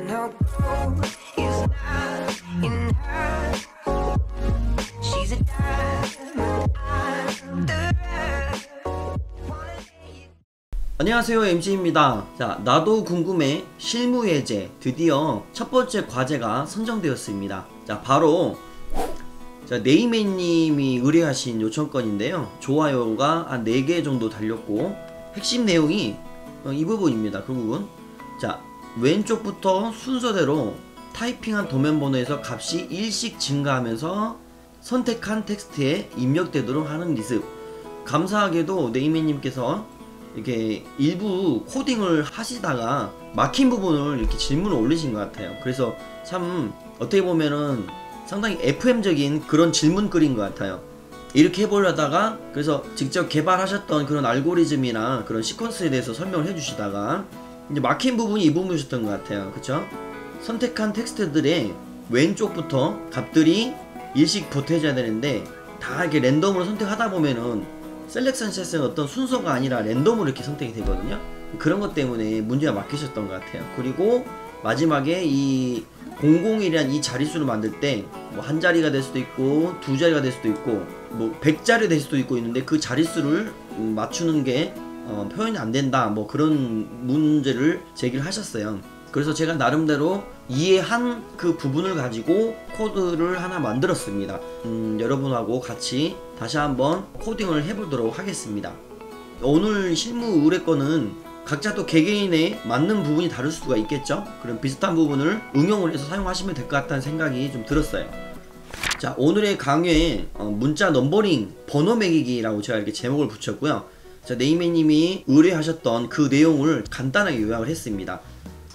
her goal is not in her. She's a diamond under. 안녕하세요, MC입니다. 자, 나도 궁금해 실무예제 드디어 첫 번째 과제가 선정되었습니다. 자, 바로 네이맨님이 의뢰하신 요청건인데요. 좋아요가 한 4개 정도 달렸고 핵심 내용이 이 부분입니다. 그 부분. 자, 왼쪽부터 순서대로 타이핑한 도면 번호에서 값이 1씩 증가하면서 선택한 텍스트에 입력되도록 하는 리습. 감사하게도 네이맨님께서 이렇게 일부 코딩을 하시다가 막힌 부분을 이렇게 질문을 올리신 것 같아요. 그래서 참 어떻게 보면은 상당히 FM적인 그런 질문글인 것 같아요. 이렇게 해보려다가 그래서 직접 개발하셨던 그런 알고리즘이나 그런 시퀀스에 대해서 설명을 해주시다가 이제 막힌 부분이 이 부분이셨던 것 같아요. 그쵸? 선택한 텍스트들의 왼쪽부터 값들이 일씩 보태져야 되는데 다 이렇게 랜덤으로 선택하다 보면은 셀렉션 셋은 어떤 순서가 아니라 랜덤으로 이렇게 선택이 되거든요. 그런 것 때문에 문제가 막히셨던 것 같아요. 그리고 마지막에 이 001이란 이 자릿수를 만들 때 뭐 한 자리가 될 수도 있고 두 자리가 될 수도 있고 뭐 100자리 될 수도 있고 있는데 그 자릿수를 맞추는 게 표현이 안 된다 뭐 그런 문제를 제기를 하셨어요. 그래서 제가 나름대로 이해한 그 부분을 가지고 코드를 하나 만들었습니다. 여러분하고 같이 다시 한번 코딩을 해보도록 하겠습니다. 오늘 실무 의뢰권은 각자 또 개개인의 맞는 부분이 다를 수가 있겠죠? 그럼 비슷한 부분을 응용을 해서 사용하시면 될 것 같다는 생각이 좀 들었어요. 자, 오늘의 강의에 문자 넘버링 번호 매기기라고 제가 이렇게 제목을 붙였고요. 자, 네이맨님이 의뢰하셨던 그 내용을 간단하게 요약을 했습니다.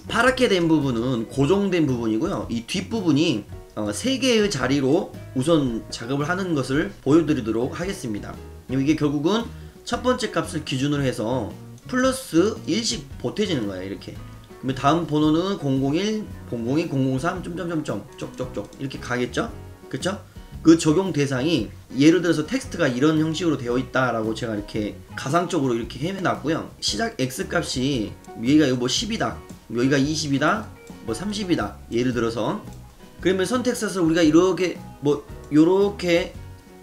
파랗게 된 부분은 고정된 부분이고요. 이 뒷부분이 3개의 자리로 우선 작업을 하는 것을 보여드리도록 하겠습니다. 이게 결국은 첫 번째 값을 기준으로 해서 플러스 1씩 보태지는 거예요. 이렇게. 그러면 다음 번호는 001, 002, 003, 점점점점 쪽쪽쪽 이렇게 가겠죠? 그쵸? 그 적용 대상이 예를 들어서 텍스트가 이런 형식으로 되어 있다라고 제가 이렇게 가상적으로 이렇게 해놨고요. 시작 X 값이 여기가 뭐 10이다. 여기가 20이다, 뭐 30이다. 예를 들어서 그러면 선택샷을 우리가 이렇게 뭐 요렇게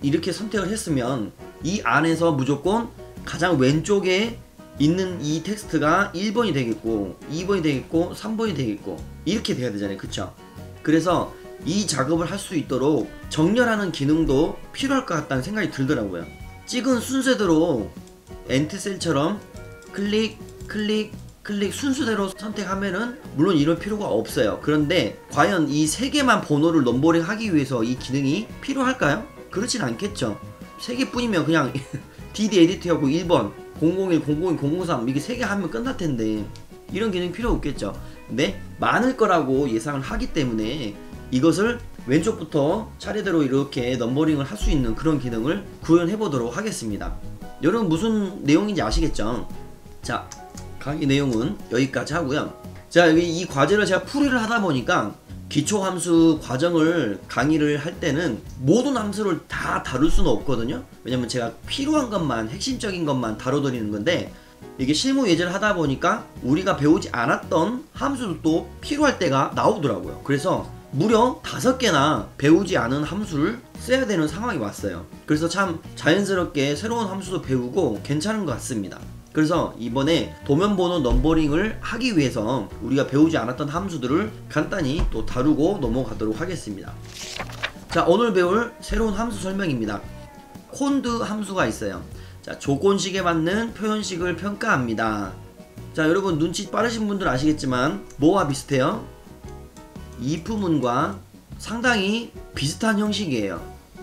이렇게 선택을 했으면 이 안에서 무조건 가장 왼쪽에 있는 이 텍스트가 1번이 되겠고 2번이 되겠고 3번이 되겠고 이렇게 돼야 되잖아요. 그쵸? 그래서 이 작업을 할 수 있도록 정렬하는 기능도 필요할 것 같다는 생각이 들더라고요. 찍은 순서대로 엔트셀처럼 클릭 클릭 클릭 순서대로 선택하면은 물론 이럴 필요가 없어요. 그런데 과연 이 3개만 번호를 넘버링 하기 위해서 이 기능이 필요할까요? 그렇진 않겠죠. 3개 뿐이면 그냥 DD 에디트하고 1번 001, 002, 003 이게 3개 하면 끝날 텐데 이런 기능이 필요 없겠죠. 근데 많을 거라고 예상을 하기 때문에 이것을 왼쪽부터 차례대로 이렇게 넘버링을 할 수 있는 그런 기능을 구현해 보도록 하겠습니다. 여러분 무슨 내용인지 아시겠죠? 자, 강의 내용은 여기까지 하고요. 자, 여기 이 과제를 제가 풀이를 하다 보니까 기초 함수 과정을 강의를 할 때는 모든 함수를 다 다룰 수는 없거든요. 왜냐면 제가 필요한 것만 핵심적인 것만 다뤄드리는 건데 이게 실무 예제를 하다 보니까 우리가 배우지 않았던 함수도 필요할 때가 나오더라고요. 그래서 무려 5개나 배우지 않은 함수를 써야 되는 상황이 왔어요. 그래서 참 자연스럽게 새로운 함수도 배우고 괜찮은 것 같습니다. 그래서 이번에 도면번호 넘버링을 하기 위해서 우리가 배우지 않았던 함수들을 간단히 또 다루고 넘어가도록 하겠습니다. 자, 오늘 배울 새로운 함수 설명입니다. 콘드 함수가 있어요. 자, 조건식에 맞는 표현식을 평가합니다. 자, 여러분 눈치 빠르신 분들 아시겠지만 뭐와 비슷해요? if문과 상당히 비슷한 형식이에요.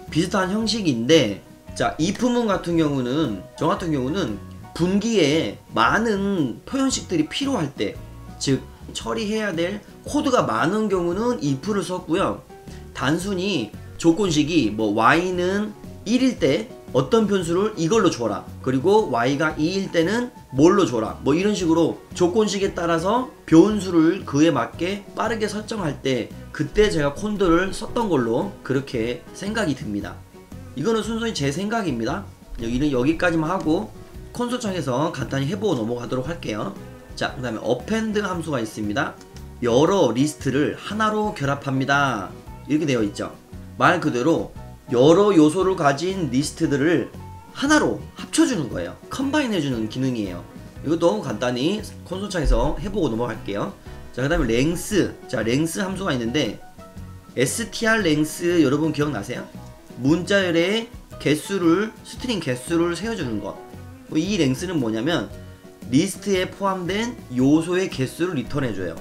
비슷한 형식인데 자, if문 같은 경우는 저 같은 경우는 분기에 많은 표현식들이 필요할 때, 즉 처리해야 될 코드가 많은 경우는 if를 썼고요. 단순히 조건식이 뭐 y는 1일 때 어떤 변수를 이걸로 줘라, 그리고 y가 2일 때는 뭘로 줘라, 뭐 이런 식으로 조건식에 따라서 변수를 그에 맞게 빠르게 설정할 때 그때 제가 콘드를 썼던 걸로 그렇게 생각이 듭니다. 이거는 순수히 제 생각입니다. 여기는 여기까지만 하고 콘솔 창에서 간단히 해보고 넘어가도록 할게요. 자, 그 다음에 append 함수가 있습니다. 여러 리스트를 하나로 결합합니다. 이렇게 되어 있죠. 말 그대로 여러 요소를 가진 리스트들을 하나로 합쳐주는 거예요. 컴바인 해주는 기능이에요. 이것도 간단히 콘솔창에서 해보고 넘어갈게요. 자, 그 다음에 랭스. 자, 랭스 함수가 있는데 str 랭스 여러분 기억나세요? 문자열의 개수를, 스트링 개수를 세워주는 것. 이 랭스는 뭐냐면 리스트에 포함된 요소의 개수를 리턴해줘요.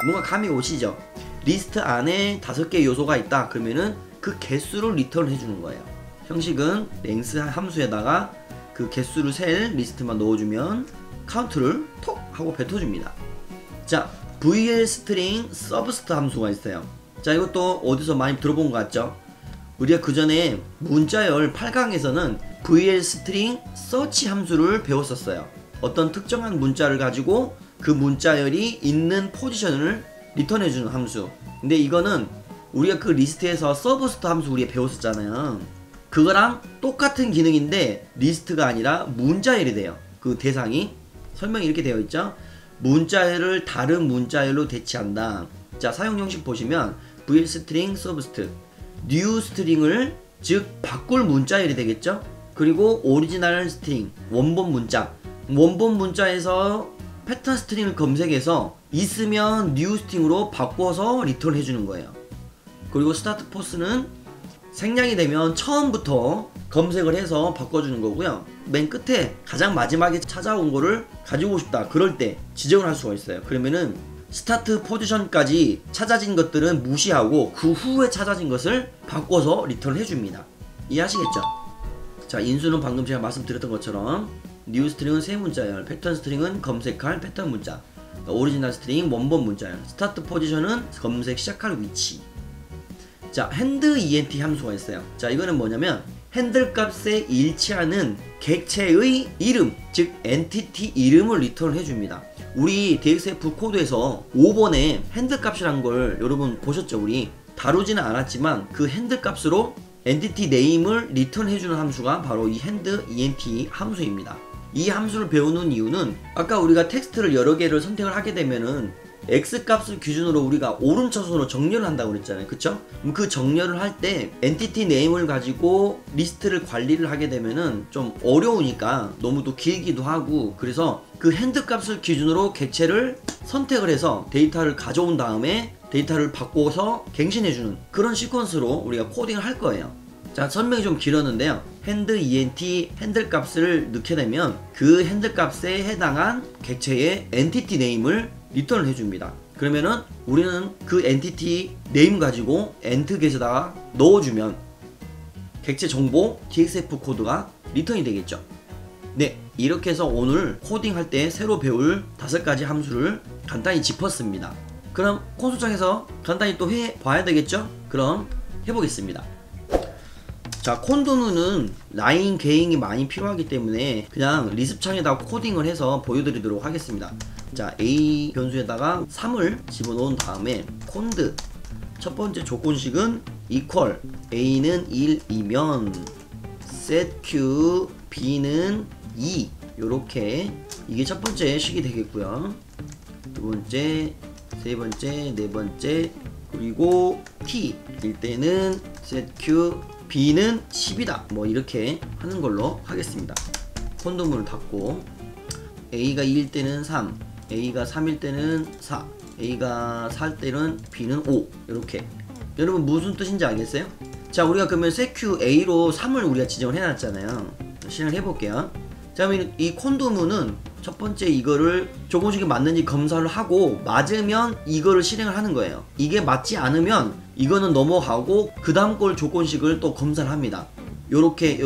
뭔가 감이 오시죠? 리스트 안에 5개의 요소가 있다 그러면은 그 개수를 리턴해주는 거예요. 형식은 랭스 함수에다가 그 개수를 셀 리스트만 넣어주면 카운트를 톡 하고 뱉어줍니다. 자, VL 스트링 서브스트 함수가 있어요. 자, 이것도 어디서 많이 들어본 것 같죠? 우리가 그 전에 문자열 8강에서는 VL 스트링 서치 함수를 배웠었어요. 어떤 특정한 문자를 가지고 그 문자열이 있는 포지션을 리턴해주는 함수. 근데 이거는 우리가 그 리스트에서 서브스트 함수 우리가 배웠었잖아요. 그거랑 똑같은 기능인데 리스트가 아니라 문자열이 돼요. 그 대상이 설명이 이렇게 되어 있죠. 문자열을 다른 문자열로 대체한다. 자, 사용 형식 보시면 VL 스트링 서브스트 뉴 스트링을 즉 바꿀 문자열이 되겠죠. 그리고 오리지널 스트링 원본 문자, 원본 문자에서 패턴 스트링을 검색해서 있으면 뉴 스트링으로 바꿔서 리턴 해주는 거예요. 그리고 스타트 포스는 생략이 되면 처음부터 검색을 해서 바꿔주는 거고요. 맨 끝에 가장 마지막에 찾아온 거를 가지고 싶다 그럴 때 지정을 할 수가 있어요. 그러면은 스타트 포지션까지 찾아진 것들은 무시하고 그 후에 찾아진 것을 바꿔서 리턴을 해줍니다. 이해하시겠죠? 자, 인수는 방금 제가 말씀드렸던 것처럼 뉴 스트링은 새 문자열, 패턴 스트링은 검색할 패턴 문자, 오리지널 스트링 원본 문자열, 스타트 포지션은 검색 시작할 위치. 자, 핸드 ENT 함수가 있어요. 자, 이거는 뭐냐면 핸들 값에 일치하는 객체의 이름, 즉 엔티티 이름을 리턴을 해줍니다. 우리 DXF 코드에서 5번에 핸들 값이란 걸 여러분 보셨죠? 우리 다루지는 않았지만 그 핸들 값으로 엔티티 네임을 리턴해주는 함수가 바로 이 핸드 ENT 함수입니다. 이 함수를 배우는 이유는 아까 우리가 텍스트를 여러 개를 선택을 하게 되면은 X 값을 기준으로 우리가 오른차순으로 정렬을 한다고 그랬잖아요. 그쵸? 그 정렬을 할 때 엔티티 네임을 가지고 리스트를 관리를 하게 되면은 좀 어려우니까 너무 또 길기도 하고, 그래서 그 핸드 값을 기준으로 객체를 선택을 해서 데이터를 가져온 다음에 데이터를 바꿔서 갱신해주는 그런 시퀀스로 우리가 코딩을 할 거예요. 자, 설명이 좀 길었는데요. 핸드 ENT 핸들 값을 넣게 되면 그 핸들 값에 해당한 객체의 엔티티 네임을 리턴을 해줍니다. 그러면은 우리는 그 엔티티 네임 가지고 엔트겟에다가 넣어주면 객체 정보 DXF 코드가 리턴이 되겠죠. 네, 이렇게 해서 오늘 코딩할 때 새로 배울 5가지 함수를 간단히 짚었습니다. 그럼 콘솔창에서 간단히 또 해봐야 되겠죠? 그럼 해보겠습니다. 자, 콘도누는 라인 개잉이 많이 필요하기 때문에 그냥 리습창에다가 코딩을 해서 보여드리도록 하겠습니다. 자, A 변수에다가 3을 집어넣은 다음에 콘드 첫 번째 조건식은 equal A는 1이면 setQ B는 2 요렇게 이게 첫 번째 식이 되겠고요. 두 번째, 세 번째, 네 번째, 그리고 T일 때는 setQ B는 10이다 뭐 이렇게 하는 걸로 하겠습니다. 콘도문을 닫고 A가 2일 때는 3, A가 3일 때는 4, A가 4일 때는 B는 5 이렇게. 여러분 무슨 뜻인지 알겠어요? 자, 우리가 그러면 setQ A로 3을 우리가 지정을 해놨잖아요. 실행을 해볼게요. 자, 그러면 이 콘도문은 첫 번째 이거를 조건식이 맞는지 검사를 하고 맞으면 이거를 실행을 하는 거예요. 이게 맞지 않으면 이거는 넘어가고 그 다음 걸 조건식을 또 검사를 합니다. 요렇게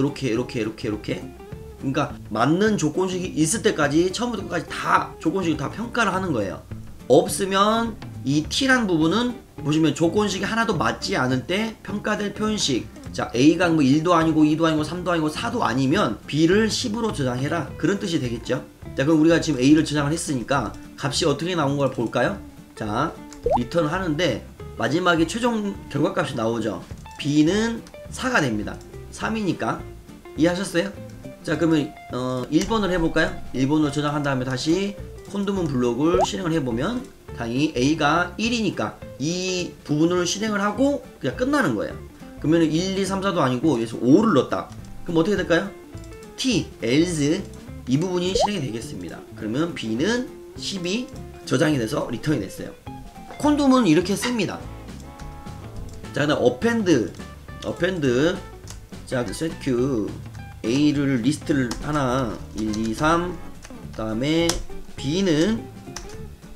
그러니까 맞는 조건식이 있을 때까지 처음부터 끝까지 다 조건식을 다 평가를 하는 거예요. 없으면 이 T란 부분은 보시면 조건식이 하나도 맞지 않을 때 평가될 표현식. 자, A가 뭐 1도 아니고 2도 아니고 3도 아니고 4도 아니면 B를 10으로 저장해라 그런 뜻이 되겠죠. 자, 그럼 우리가 지금 A를 저장을 했으니까 값이 어떻게 나온 걸 볼까요? 자, 리턴을 하는데 마지막에 최종 결과값이 나오죠. B는 4가 됩니다. 3이니까. 이해하셨어요? 자, 그러면 1번을 해볼까요? 1번으로 저장한 다음에 다시 콘도문 블록을 실행을 해보면 당연히 A가 1이니까 이 부분을 실행을 하고 그냥 끝나는 거예요. 그러면 1, 2, 3, 4도 아니고 여기서 5를 넣었다. 그럼 어떻게 될까요? T, else 이 부분이 실행이 되겠습니다. 그러면 B는 10이 저장이 돼서 리턴이 됐어요. 콘돔은 이렇게 씁니다. 자, 그다음 append 자, setQ A를 리스트를 하나 1, 2, 3 그 다음에 B는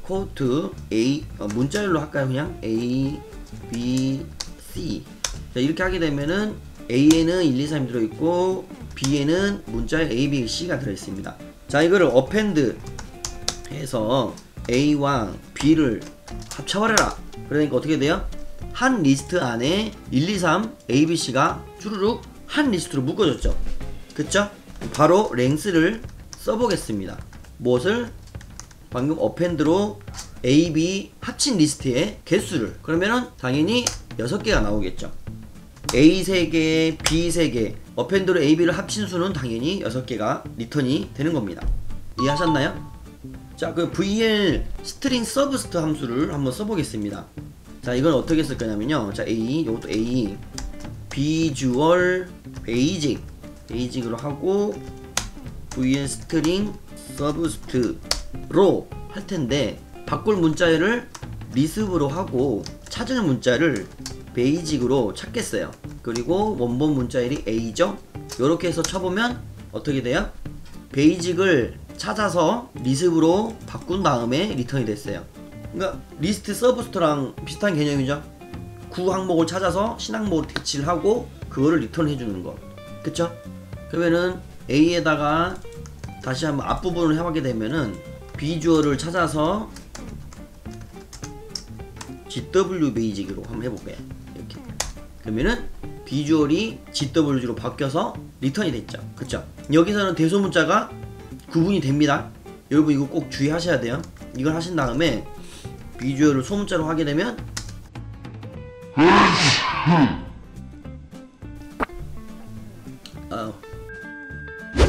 코트 A 문자열로 할까요? 그냥 A, B, C. 자, 이렇게 하게 되면은 A에는 1, 2, 3이 들어있고 B에는 문자열 A, B, C가 들어있습니다. 자, 이거를 append 해서 A와 B를 합쳐버려라. 그러니까 어떻게 돼요? 한 리스트 안에 1, 2, 3, A, B, C가 쭈루룩 한 리스트로 묶어졌죠. 그쵸? 바로 length를 써보겠습니다. 무엇을? 방금 append로 A, B 합친 리스트의 개수를. 그러면은 당연히 6개가 나오겠죠. A 3개, B 3개, append로 A, B를 합친 수는 당연히 6개가 리턴이 되는 겁니다. 이해하셨나요? 자, 그 VL string subst 함수를 한번 써보겠습니다. 자, 이건 어떻게 쓸 거냐면요. 자, A, 요것도 A, visual basic으로 하고 VL string subst로 할 텐데 바꿀 문자를 리습으로 하고 찾을 문자를 basic으로 찾겠어요. 그리고 원본 문자열이 A죠. 요렇게 해서 쳐보면 어떻게 돼요? basic을 찾아서 리습으로 바꾼 다음에 리턴이 됐어요. 그러니까 리스트 서브스트랑 비슷한 개념이죠. 구 항목을 찾아서 신항목을 대치를 하고 그거를 리턴해 주는 거. 그쵸? 그러면은 A에다가 다시 한번 앞부분을 해보게 되면은 비주얼을 찾아서 GW 베이직으로 한번 해볼게요. 이렇게. 그러면은 비주얼이 GW로 바뀌어서 리턴이 됐죠. 그쵸? 여기서는 대소문자가 구분이 됩니다. 여러분 이거 꼭 주의하셔야 돼요. 이걸 하신 다음에 비주얼을 소문자로 하게 되면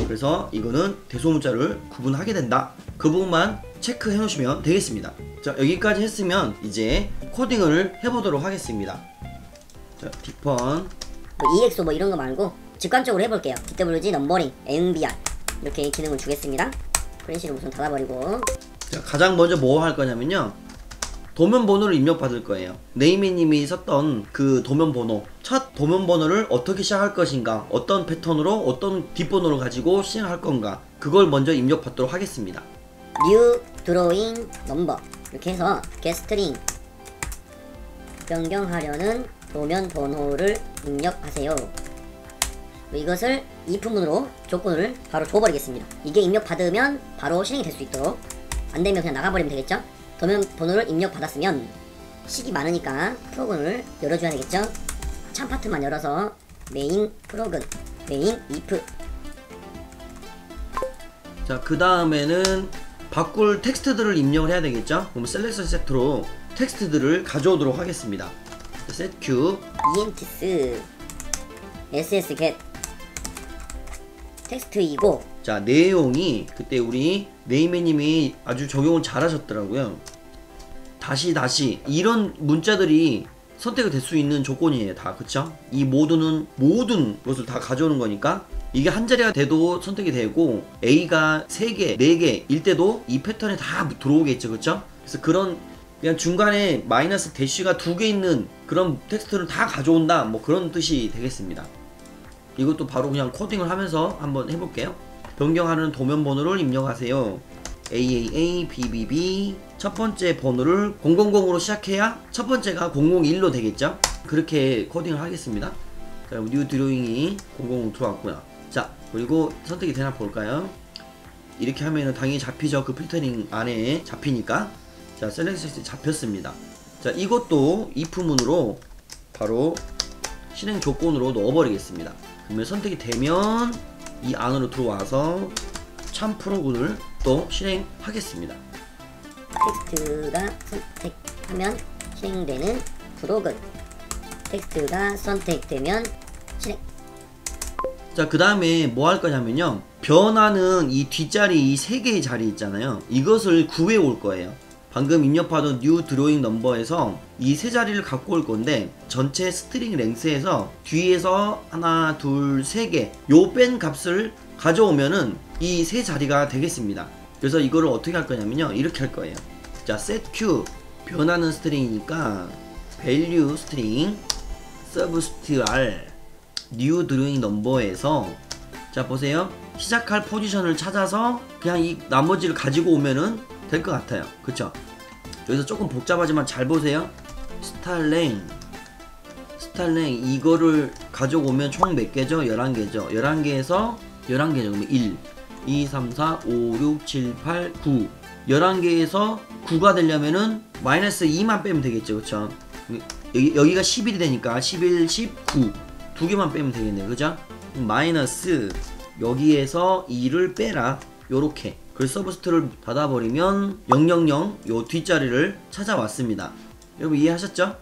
그래서 이거는 대소문자를 구분하게 된다. 그 부분만 체크해 놓으시면 되겠습니다. 자, 여기까지 했으면 이제 코딩을 해보도록 하겠습니다. 자, 디펀 EXO 뭐 이런 거 말고 직관적으로 해볼게요. DWG 넘버링, ANBR 이렇게 기능을 주겠습니다. 프린시를 우선 닫아버리고. 자, 가장 먼저 뭐 할 거냐면요. 도면 번호를 입력받을 거예요. 네이미님이 썼던 그 도면 번호, 첫 도면 번호를 어떻게 시작할 것인가, 어떤 패턴으로 어떤 뒷번호를 가지고 시작할 건가, 그걸 먼저 입력받도록 하겠습니다. New Drawing Number 이렇게 해서 getString 변경하려는 도면 번호를 입력하세요. 이것을 if문으로 조건을 바로 줘버리겠습니다. 이게 입력받으면 바로 실행이 될 수 있도록, 안되면 그냥 나가버리면 되겠죠. 도면 번호를 입력받았으면 식이 많으니까 프로그램을 열어줘야 되겠죠. 참 파트만 열어서 메인 프로그램, 메인 if. 자, 그 다음에는 바꿀 텍스트들을 입력을 해야 되겠죠. 그럼 셀렉션 세트로 텍스트들을 가져오도록 하겠습니다. setQ entsys ssget 텍스트이고, 자, 내용이 그때 우리 네이메님이 아주 적용을 잘 하셨더라고요. 다시 이런 문자들이 선택이 될 수 있는 조건이에요. 다. 그쵸? 이 모든 것을 다 가져오는 거니까 이게 한 자리가 돼도 선택이 되고 A가 3개, 4개일 때도 이 패턴에 다 들어오겠죠. 그쵸? 그래서 그런 그냥 중간에 마이너스 대쉬가 2개 있는 그런 텍스트를 다 가져온다, 뭐 그런 뜻이 되겠습니다. 이것도 바로 그냥 코딩을 하면서 한번 해볼게요. 변경하는 도면 번호를 입력하세요. AAA, BBB. 첫 번째 번호를 000으로 시작해야 첫 번째가 001로 되겠죠? 그렇게 코딩을 하겠습니다. 자, 뉴 드로잉이 000 들어왔고요. 자, 그리고 선택이 되나 볼까요? 이렇게 하면은 당연히 잡히죠. 그 필터링 안에 잡히니까. 자, 셀렉션 잡혔습니다. 자, 이것도 if문으로 바로 실행 조건으로 넣어버리겠습니다. 그러면 선택이 되면 이 안으로 들어와서 참 프로그램을 또 실행하겠습니다. 텍스트가 선택하면 실행되는 프로그램, 텍스트가 선택되면 실행. 자, 그 다음에 뭐 할 거냐면요. 변하는 이 뒷자리 이 3개의 자리 있잖아요. 이것을 구해 올 거예요. 방금 입력하던 new drawing number에서 이 세 자리를 갖고 올 건데 전체 스트링 랭스에서 뒤에서 하나, 둘, 세 개 요 뺀 값을 가져오면은 이 세 자리가 되겠습니다. 그래서 이거를 어떻게 할 거냐면요. 이렇게 할 거예요. 자, setQ 변하는 스트링이니까 value string substr new drawing number에서 자 보세요. 시작할 포지션을 찾아서 그냥 이 나머지를 가지고 오면은 될 것 같아요. 그쵸? 여기서 조금 복잡하지만 잘 보세요. 스타랭 이거를 가져오면 총 몇 개죠? 11개죠. 11개에서 11개죠. 그러면 1, 2, 3, 4, 5, 6, 7, 8, 9 11개에서 9가 되려면은 마이너스 2만 빼면 되겠죠. 그쵸? 여기가 11이 되니까 11, 19 두 개만 빼면 되겠네요. 그죠? 마이너스 여기에서 2를 빼라. 요렇게 그래서 서브스트를 닫아버리면 000 요 뒷자리를 찾아왔습니다. 여러분 이해하셨죠?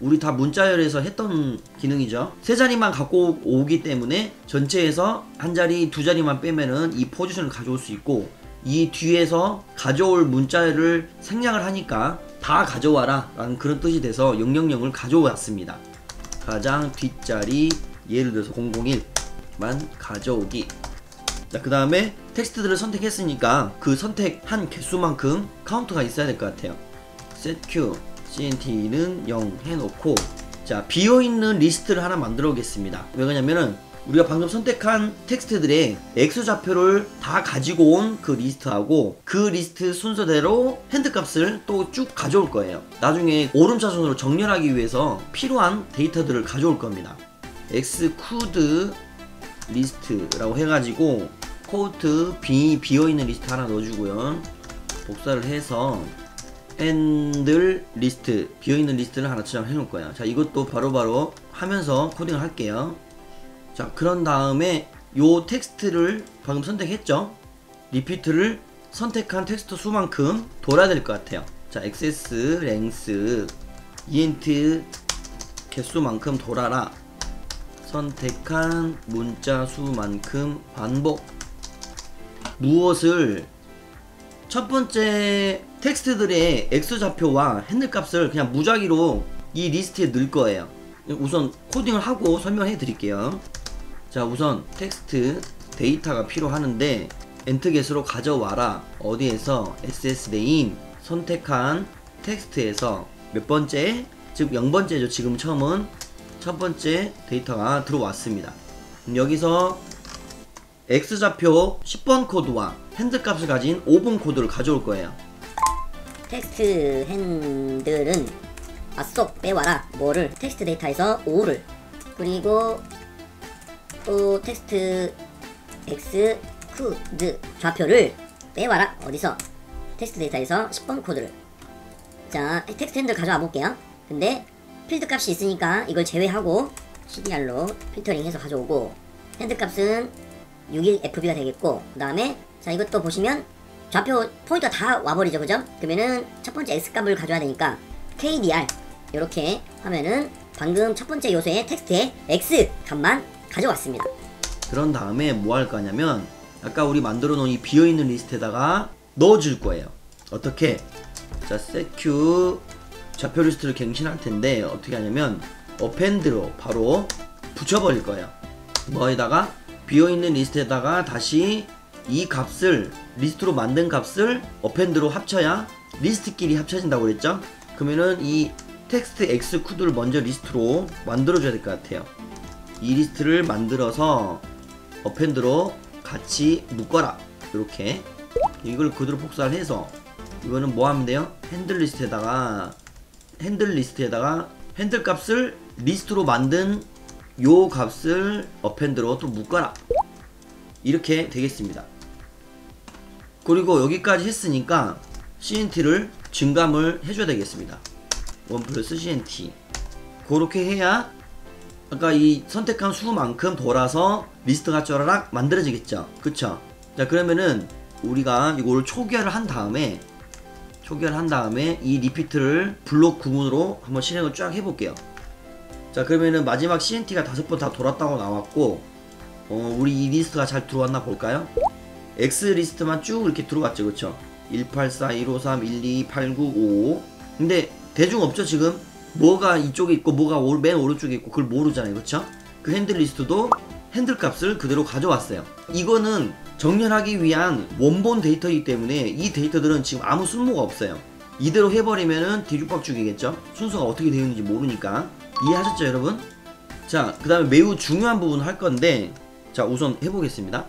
우리 다 문자열에서 했던 기능이죠. 세 자리만 갖고 오기 때문에 전체에서 한 자리, 두 자리만 빼면은 이 포지션을 가져올 수 있고 이 뒤에서 가져올 문자열을 생략을 하니까 다 가져와라 라는 그런 뜻이 돼서 000을 가져왔습니다. 가장 뒷자리 예를 들어서 001만 가져오기. 자, 그 다음에 텍스트들을 선택했으니까 그 선택한 개수만큼 카운트가 있어야 될 것 같아요. setQ cnt는 0 해놓고 자 비어있는 리스트를 하나 만들어 오겠습니다. 왜 그러냐면은 우리가 방금 선택한 텍스트들의 액수 좌표를 다 가지고 온 그 리스트하고 그 리스트 순서대로 핸드값을 또 쭉 가져올 거예요. 나중에 오름차순으로 정렬하기 위해서 필요한 데이터들을 가져올 겁니다. exclude 리스트라고 해가지고 코트 비어있는 리스트 하나 넣어주고요. 복사를 해서 handle 리스트 비어있는 리스트를 하나 저장해 놓을 거예요. 자 이것도 바로바로 하면서 코딩을 할게요. 자 그런 다음에 요 텍스트를 방금 선택했죠. 리피트를 선택한 텍스트 수만큼 돌아야 될 것 같아요. 자 access length int 개수만큼 돌아라. 선택한 문자 수만큼 반복. 무엇을 첫 번째 텍스트들의 x 좌표와 핸들 값을 그냥 무작위로 이 리스트에 넣을 거예요. 우선 코딩을 하고 설명해 드릴게요. 자 우선 텍스트 데이터가 필요하는데 엔트겟으로 가져와라. 어디에서 ssname 선택한 텍스트에서 몇 번째 즉 0번째죠. 지금 처음은 첫 번째 데이터가 들어왔습니다. 여기서 X좌표 10번 코드와 핸들 값을 가진 5번 코드를 가져올 거예요. 텍스트 핸들은 쏙 빼와라. 뭐를? 텍스트 데이터에서 5를 그리고 또 텍스트 exclude 좌표를 빼와라. 어디서? 텍스트 데이터에서 10번 코드를. 자 텍스트 핸들 가져와 볼게요. 근데 필드 값이 있으니까 이걸 제외하고 CDR로 필터링 해서 가져오고 핸드 값은 61FB가 되겠고 그 다음에 자 이것도 보시면 좌표 포인터가 다 와버리죠. 그죠? 그러면은 첫 번째 X값을 가져야 되니까 KDR 이렇게 하면은 방금 첫 번째 요소의 텍스트의 X 값만 가져왔습니다. 그런 다음에 뭐 할 거냐면 아까 우리 만들어 놓은 이 비어있는 리스트에다가 넣어줄 거예요. 어떻게? 자 setQ 좌표 리스트를 갱신할 텐데 어떻게 하냐면 append로 바로 붙여버릴 거예요. 뭐에다가 비어있는 리스트에다가 다시 이 값을 리스트로 만든 값을 append로 합쳐야 리스트끼리 합쳐진다고 그랬죠? 그러면은 이 텍스트 exclude를 먼저 리스트로 만들어줘야 될 것 같아요. 이 리스트를 만들어서 append로 같이 묶어라. 이렇게 이걸 그대로 복사를 해서 이거는 뭐 하면 돼요? 핸들 리스트에다가 핸들 값을 리스트로 만든 요 값을 append로 또 묶어라. 이렇게 되겠습니다. 그리고 여기까지 했으니까 cnt를 증감을 해줘야 되겠습니다. 1 플러스 cnt 그렇게 해야 아까 이 선택한 수만큼 돌아서 리스트가 쪼라락 만들어지겠죠. 그쵸? 자 그러면은 우리가 이거를 초기화를 한 다음에 이 리피트를 블록 구문으로 한번 실행을 쫙 해볼게요. 자 그러면은 마지막 CNT가 5번 다 돌았다고 나왔고 우리 이 리스트가 잘 들어왔나 볼까요? X 리스트만 쭉 이렇게 들어왔죠. 그쵸? 184, 153, 12, 8955. 근데 대중 없죠 지금? 뭐가 이쪽에 있고 뭐가 맨 오른쪽에 있고 그걸 모르잖아요, 그쵸? 그 핸들 리스트도 핸들 값을 그대로 가져왔어요. 이거는 정렬하기 위한 원본 데이터이기 때문에 이 데이터들은 지금 아무 쓸모가 없어요. 이대로 해버리면은 뒤죽박죽이겠죠? 순서가 어떻게 되어 있는지 모르니까. 이해하셨죠 여러분? 자, 그 다음에 매우 중요한 부분을 할 건데, 자 우선 해보겠습니다.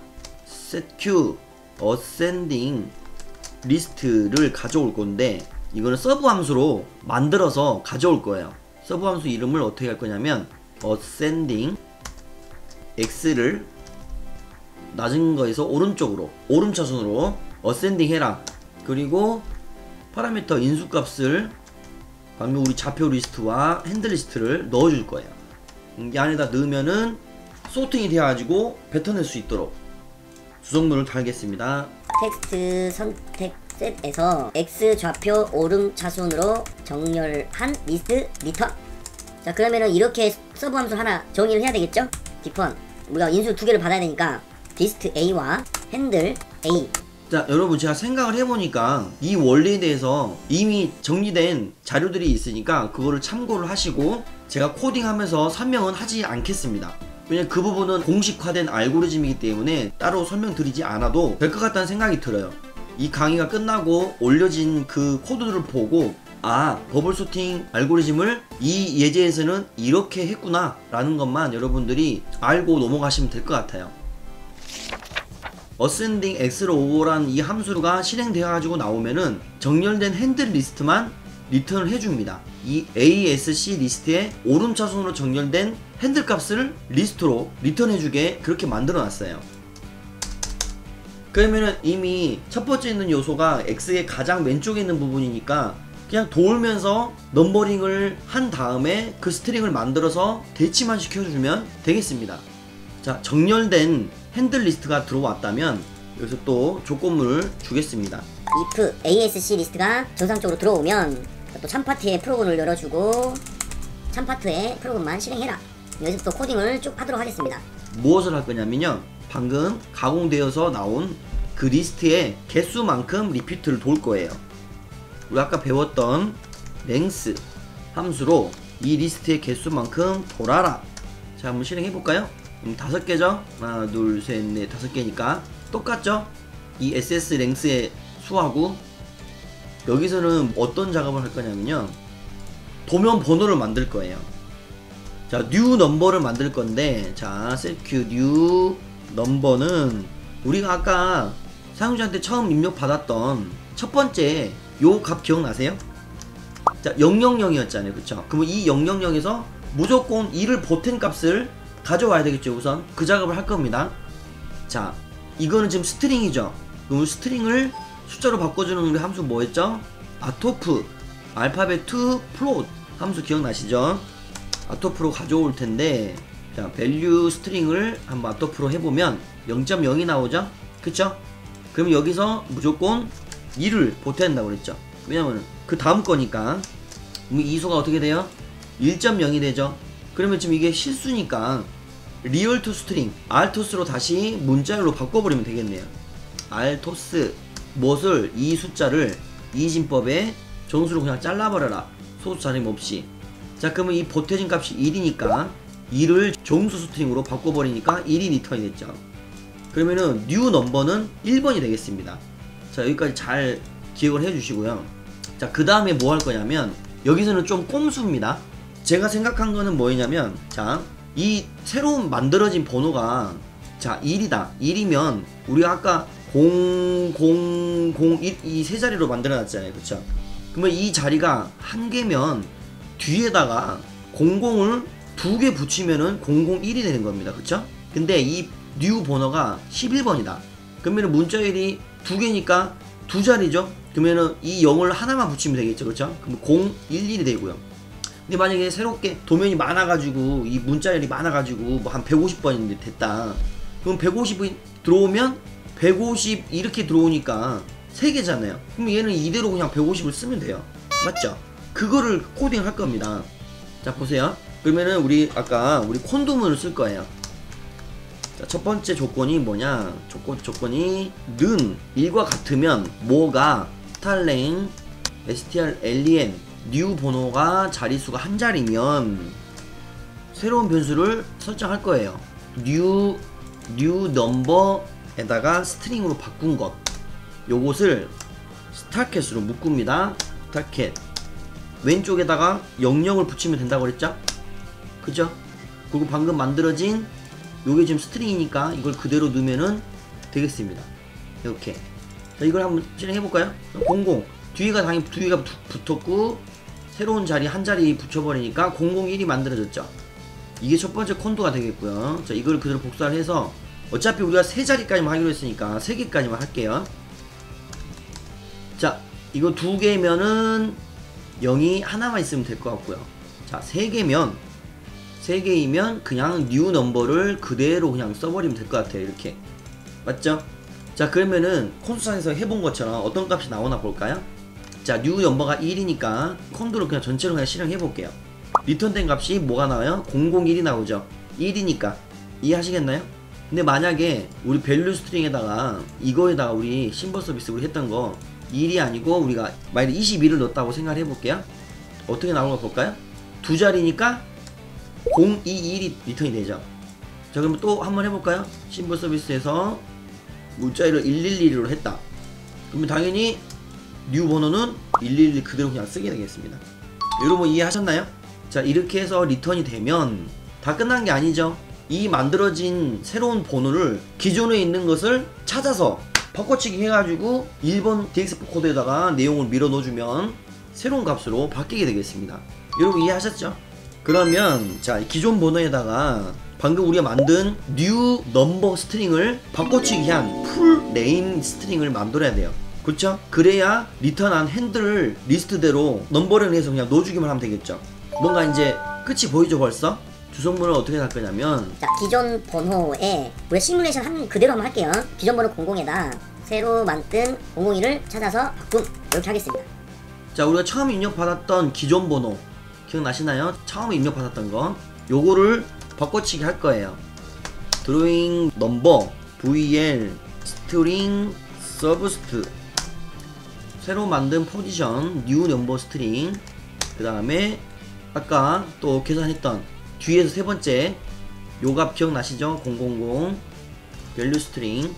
setQ ascending 리스트를 가져올 건데, 이거는 서브 함수로 만들어서 가져올 거예요. 서브 함수 이름을 어떻게 할 거냐면 ascending x를 낮은 거에서 오른쪽으로 오름차순으로 ascending 해라. 그리고 파라미터 인수값을 방금 우리 좌표 리스트와 핸들 리스트를 넣어줄 거예요. 이 안에다 넣으면은 소팅이 되어가지고 뱉어낼 수 있도록 주성문을 달겠습니다. 텍스트 선택 셋에서 x 좌표 오름 차순으로 정렬한 리스트 리턴. 자, 그러면은 이렇게 서브 함수 하나 정의를 해야 되겠죠? 디펀 우리가 인수 두 개를 받아야 되니까 리스트 A와 핸들 A. 자, 여러분 제가 생각을 해보니까 이 원리에 대해서 이미 정리된 자료들이 있으니까 그거를 참고를 하시고 제가 코딩하면서 설명은 하지 않겠습니다. 왜냐면 그 부분은 공식화된 알고리즘이기 때문에 따로 설명드리지 않아도 될 것 같다는 생각이 들어요. 이 강의가 끝나고 올려진 그 코드들을 보고 아, 버블 소팅 알고리즘을 이 예제에서는 이렇게 했구나 라는 것만 여러분들이 알고 넘어가시면 될 것 같아요. ascending x로란 이 함수가 실행되어 가지고 나오면은 정렬된 핸들 리스트만 리턴을 해줍니다. 이 ASC 리스트에 오름차순으로 정렬된 핸들 값을 리스트로 리턴해주게 그렇게 만들어 놨어요. 그러면은 이미 첫 번째 있는 요소가 X의 가장 왼쪽에 있는 부분이니까 그냥 돌면서 넘버링을 한 다음에 그 스트링을 만들어서 대치만 시켜주면 되겠습니다. 자, 정렬된 핸들 리스트가 들어왔다면 여기서 또 조건문을 주겠습니다. if ASC 리스트가 정상적으로 들어오면 또 참파트의 프로그램을 열어주고 참파트의 프로그램만 실행해라. 여기서 또 코딩을 쭉 하도록 하겠습니다. 무엇을 할 거냐면요, 방금 가공되어서 나온 그 리스트의 개수만큼 리피트를 돌 거예요. 우리 아까 배웠던 length 함수로 이 리스트의 개수만큼 돌아라. 자, 한번 실행해 볼까요? 5개죠? 하나, 둘, 셋, 넷, 5개니까 똑같죠? 이 SS length의 수하고 여기서는 어떤 작업을 할 거냐면요, 도면 번호를 만들 거예요. 자, new number를 만들 건데, 자, setQ new number는 우리가 아까 사용자한테 처음 입력 받았던 첫 번째 요 값 기억나세요? 자, 000이었잖아요, 그쵸? 그러면 이 000에서 무조건 1을 보탠 값을 가져와야 되겠죠. 우선 그 작업을 할 겁니다. 자, 이거는 지금 스트링이죠. 그럼 스트링을 숫자로 바꿔주는 우리 함수 뭐였죠? 아토프 알파벳 to float 함수 기억나시죠? 아토프로 가져올 텐데, 자, value 스트링을 한번 아토프로 해보면 0.0이 나오죠? 그쵸? 그럼 여기서 무조건 2를 보탠다고 그랬죠. 왜냐면 그 다음 거니까. 이 수가 어떻게 돼요? 1.0이 되죠. 그러면 지금 이게 실수니까 리얼 투 스트링 알토스로 다시 문자열로 바꿔버리면 되겠네요. 알토스 무엇을, 이 숫자를 이진법에 정수로 그냥 잘라버려라, 소수 자림 없이. 자, 그러면 이 보태진 값이 1이니까 2를 정수 스트링으로 바꿔버리니까 1이 리턴이 됐죠. 그러면은 new number는 1번이 되겠습니다. 자, 여기까지 잘 기억을 해주시고요. 자, 그 다음에 뭐 할 거냐면 여기서는 좀 꼼수입니다. 제가 생각한 거는 뭐냐면, 자, 이 새로운 만들어진 번호가 자 1이다. 1이면 우리가 아까 0001 이 세 자리로 만들어 놨잖아요, 그쵸? 그러면 이 자리가 한 개면 뒤에다가 00을 2개 붙이면은 001이 되는 겁니다, 그쵸? 근데 이 new 번호가 11번이다. 그러면은 문자열이 2개니까 2자리죠? 그러면은 이 0을 하나만 붙이면 되겠죠, 그쵸? 그럼 011이 되고요. 근데 만약에 새롭게 도면이 많아가지고 이 문자열이 많아가지고 뭐 한 150번인데 됐다. 그럼 150이 들어오면 150 이렇게 들어오니까 3개잖아요. 그럼 얘는 이대로 그냥 150을 쓰면 돼요. 맞죠? 그거를 코딩 할 겁니다. 자, 보세요. 그러면은 우리 아까 우리 콘도문을 쓸 거예요. 자, 첫 번째 조건이 뭐냐? 조건이 는 1과 같으면 뭐가 스타랭 strlen new 번호가 자릿수가 한 자리면 새로운 변수를 설정할 거예요. new number에다가 스트링으로 바꾼 것, 요것을 starcat으로 묶습니다. starcat 왼쪽에다가 00을 붙이면 된다고 그랬죠? 그죠? 그리고 방금 만들어진 요게 지금 스트링이니까 이걸 그대로 넣으면은 되겠습니다. 이렇게. 자, 이걸 한번 실행해볼까요? 00 뒤가 당연히 뒤가 붙었고 새로운 자리 한 자리 붙여버리니까 001이 만들어졌죠. 이게 첫 번째 콘도가 되겠고요. 자, 이걸 그대로 복사를 해서 어차피 우리가 세 자리까지만 하기로 했으니까 세 개까지만 할게요. 자, 이거 두 개면은 0이 하나만 있으면 될 것 같고요. 자, 세 개이면 그냥 new number를 그대로 그냥 써버리면 될 것 같아요. 이렇게. 맞죠? 자, 그러면은 콘솔상에서 해본 것처럼 어떤 값이 나오나 볼까요? 자, new number가 1이니까 콘도를 그냥 전체로 그냥 실행해 볼게요. 리턴된 값이 뭐가 나와요? 001이 나오죠. 1이니까. 이해하시겠나요? 근데 만약에 우리 밸류 스트링에다가 이거에다가 우리 심벌 서비스 우리 했던 거 1이 아니고 우리가 만약에 21을 넣었다고 생각을 해볼게요. 어떻게 나오나 볼까요? 두 자리니까 021이 리턴이 되죠. 자, 그러면 또 한번 해볼까요? 심벌 서비스에서 문자열을 111로 했다. 그러면 당연히 new 번호는 111 그대로 그냥 쓰게 되겠습니다. 여러분 이해하셨나요? 자, 이렇게 해서 리턴이 되면 다 끝난 게 아니죠. 이 만들어진 새로운 번호를 기존에 있는 것을 찾아서 바꿔치기 해가지고 1번 DXF 코드에다가 내용을 밀어 넣어주면 새로운 값으로 바뀌게 되겠습니다. 여러분 이해하셨죠? 그러면 자, 기존 번호에다가 방금 우리가 만든 new number 스트링을 바꿔치기 한 풀 네임 스트링을 만들어야 돼요. 그쵸? 그래야 리턴한 핸들 리스트대로 넘버링 해서 그냥 넣어주기만 하면 되겠죠. 뭔가 이제 끝이 보이죠 벌써? 주성분을 어떻게 할 거냐면, 자, 기존 번호에 우리 시뮬레이션 한 그대로 한번 할게요. 기존 번호 00에다 새로 만든 001을 찾아서 바꿈, 이렇게 하겠습니다. 자, 우리가 처음 입력받았던 기존 번호 기억나시나요? 처음에 입력받았던 거 요거를 바꿔치기 할 거예요. 드로잉 넘버 VL 스트링 서브스트 새로 만든 포지션 뉴 넘버 스트링, 그 다음에 아까 또 계산했던 뒤에서 세 번째 요 값 기억나시죠? 000 밸류 스트링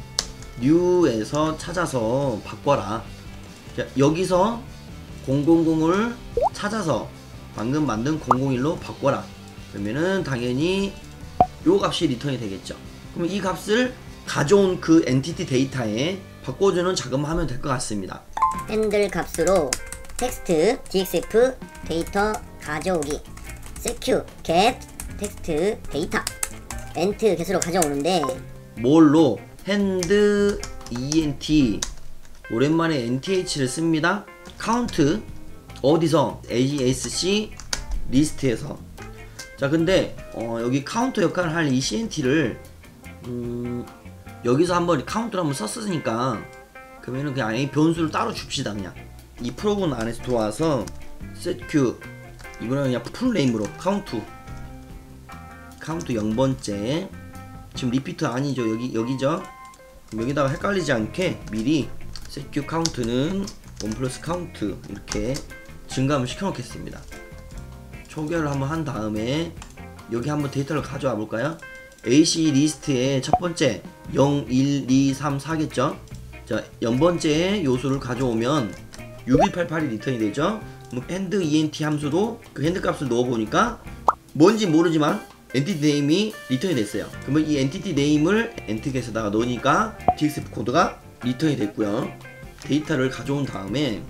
new에서 찾아서 바꿔라. 자, 여기서 000을 찾아서 방금 만든 001로 바꿔라. 그러면은 당연히 요 값이 리턴이 되겠죠. 그럼 이 값을 가져온 그 엔티티 데이터에 바꿔주는 작업만 하면 될 것 같습니다. 핸들 값으로 텍스트 DXF 데이터 가져오기 seq get 텍스트 데이터 ent get으로 가져오는데 뭘로? hand ent 오랜만에 nth를 씁니다. count 어디서? asc 리스트에서. 자, 근데 여기 카운터 역할을 할 이 cnt를 여기서 한번 카운트를 한번 썼으니까 그러면은 그냥 이 변수를 따로 줍시다. 그냥 이 프로그램 안에서 들어와서 setq 이거는 그냥 풀네임으로 카운트 0번째 지금 리피트 아니죠. 여기죠. 여기다가 헷갈리지 않게 미리 setq 카운트는 1 플러스 카운트 이렇게 증감을 시켜 놓겠습니다. 초기화를 한번 한 다음에 여기 한번 데이터를 가져와 볼까요? AC 리스트의 첫 번째 0, 1, 2, 3, 4겠죠? 자, 0번째 요소를 가져오면 6188이 리턴이 되죠? hand ent 함수도 그 핸드 값을 넣어보니까 뭔지 모르지만 엔티티 네임이 리턴이 됐어요. 그러면 이 엔티티 네임을 엔트겟에다가 넣으니까 DXF 코드가 리턴이 됐고요. 데이터를 가져온 다음에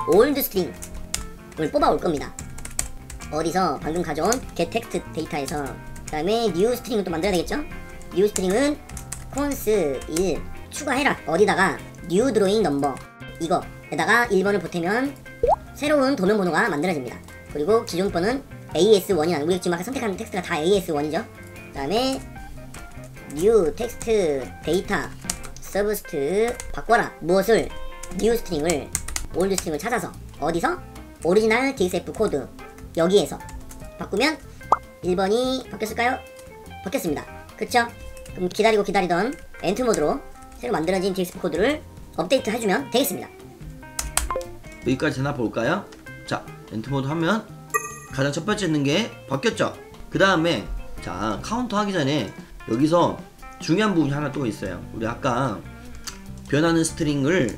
old string을 뽑아올 겁니다. 어디서? 방금 가져온 get text 데이터에서. 그 다음에 new string을 또 만들어야 되겠죠? new string은 cons 1 추가해라. 어디다가? new drawing number 이거에다가 1번을 보태면 새로운 도면 번호가 만들어집니다. 그리고 기존 번호는 AS1이 우리가 지금 아까 선택한 텍스트가 다 AS1이죠. 그 다음에 new text data subst 바꿔라. 무엇을? new string을 old string을 찾아서 어디서? 오리지널 DXF 코드 여기에서 바꾸면 1번이 바뀌었을까요? 바뀌었습니다. 그쵸? 그럼 기다리던 엔트 모드로 새로 만들어진 DXP 코드를 업데이트 해주면 되겠습니다. 여기까지 되나 볼까요? 자, 엔트 모드 하면 가장 첫 번째 있는 게 바뀌었죠? 그 다음에 자, 카운터 하기 전에 여기서 중요한 부분이 하나 또 있어요. 우리 아까 변하는 스트링을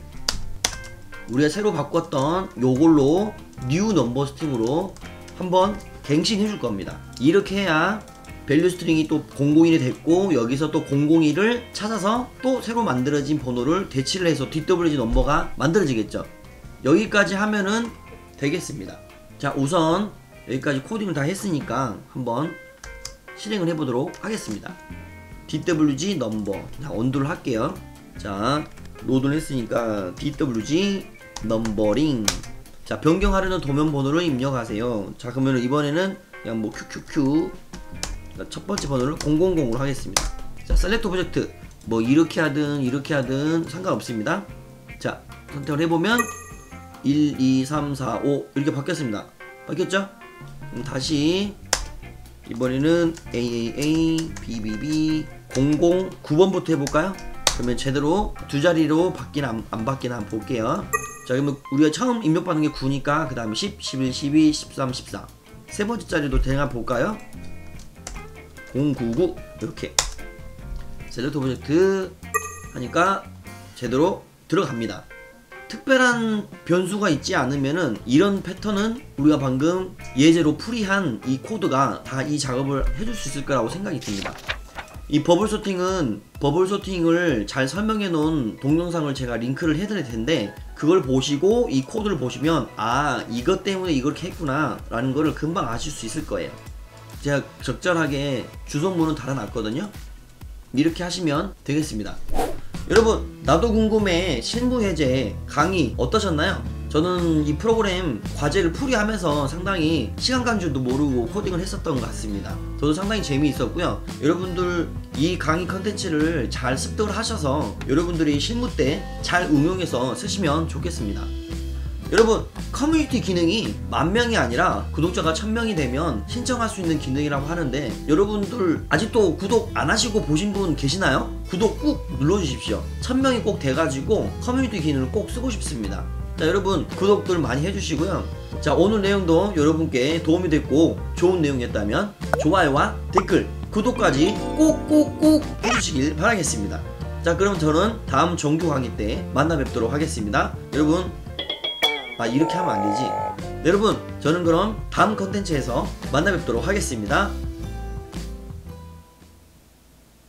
우리가 새로 바꿨던 요걸로 뉴 넘버 스트링으로 한번 갱신해 줄 겁니다. 이렇게 해야 밸류 스트링이 또 001이 됐고, 여기서 또 001을 찾아서 또 새로 만들어진 번호를 대치를 해서 DWG 넘버가 만들어지겠죠. 여기까지 하면은 되겠습니다. 자, 우선 여기까지 코딩을 다 했으니까 한번 실행을 해보도록 하겠습니다. DWG 넘버. 자, 언두를 할게요. 자, 로드를 했으니까 DWG 넘버링. 자, 변경하려는 도면 번호를 입력하세요. 자, 그러면 이번에는 그냥 뭐 QQQ 첫 번째 번호를 000으로 하겠습니다. 자, 셀렉트 오브젝트 뭐 이렇게 하든 상관없습니다. 자, 선택을 해보면 1, 2, 3, 4, 5 이렇게 바뀌었습니다. 바뀌었죠? 그럼 다시 이번에는 AAA, BBB 009번부터 해볼까요? 그러면 제대로 두 자리로 바뀌나 안 바뀌나 한번 볼게요. 자, 그러면 우리가 처음 입력받은 게 9니까 그 다음에 10, 11, 12, 13, 14 세 번째 자리도 대강 볼까요? 099 이렇게 셀렉트 오브젝트 하니까 제대로 들어갑니다. 특별한 변수가 있지 않으면은 이런 패턴은 우리가 방금 예제로 풀이한 이 코드가 다 이 작업을 해줄 수 있을 거라고 생각이 듭니다. 이 버블 소팅은 버블 소팅을 잘 설명해 놓은 동영상을 제가 링크를 해드릴 텐데, 그걸 보시고 이 코드를 보시면 아, 이것 때문에 이렇게 했구나 라는 거를 금방 아실 수 있을 거예요. 제가 적절하게 주소문은 달아놨거든요. 이렇게 하시면 되겠습니다. 여러분, 나도 궁금해 실무해제 강의 어떠셨나요? 저는 이 프로그램 과제를 풀이하면서 상당히 시간 간 줄도 모르고 코딩을 했었던 것 같습니다. 저도 상당히 재미있었고요. 여러분들 이 강의 컨텐츠를 잘 습득을 하셔서 여러분들이 실무 때 잘 응용해서 쓰시면 좋겠습니다. 여러분, 커뮤니티 기능이 10,000명이 아니라 구독자가 1000명이 되면 신청할 수 있는 기능이라고 하는데, 여러분들 아직도 구독 안 하시고 보신 분 계시나요? 구독 꾹 눌러주십시오. 1000명이 꼭 돼가지고 커뮤니티 기능을 꼭 쓰고 싶습니다. 자, 여러분 구독들 많이 해주시고요. 자, 오늘 내용도 여러분께 도움이 됐고 좋은 내용이었다면 좋아요와 댓글, 구독까지 꼭꼭꼭 해주시길 바라겠습니다. 자, 그럼 저는 다음 정규 강의 때 만나 뵙도록 하겠습니다. 여러분, 아, 이렇게 하면 안 되지. 여러분, 저는 그럼 다음 컨텐츠에서 만나 뵙도록 하겠습니다.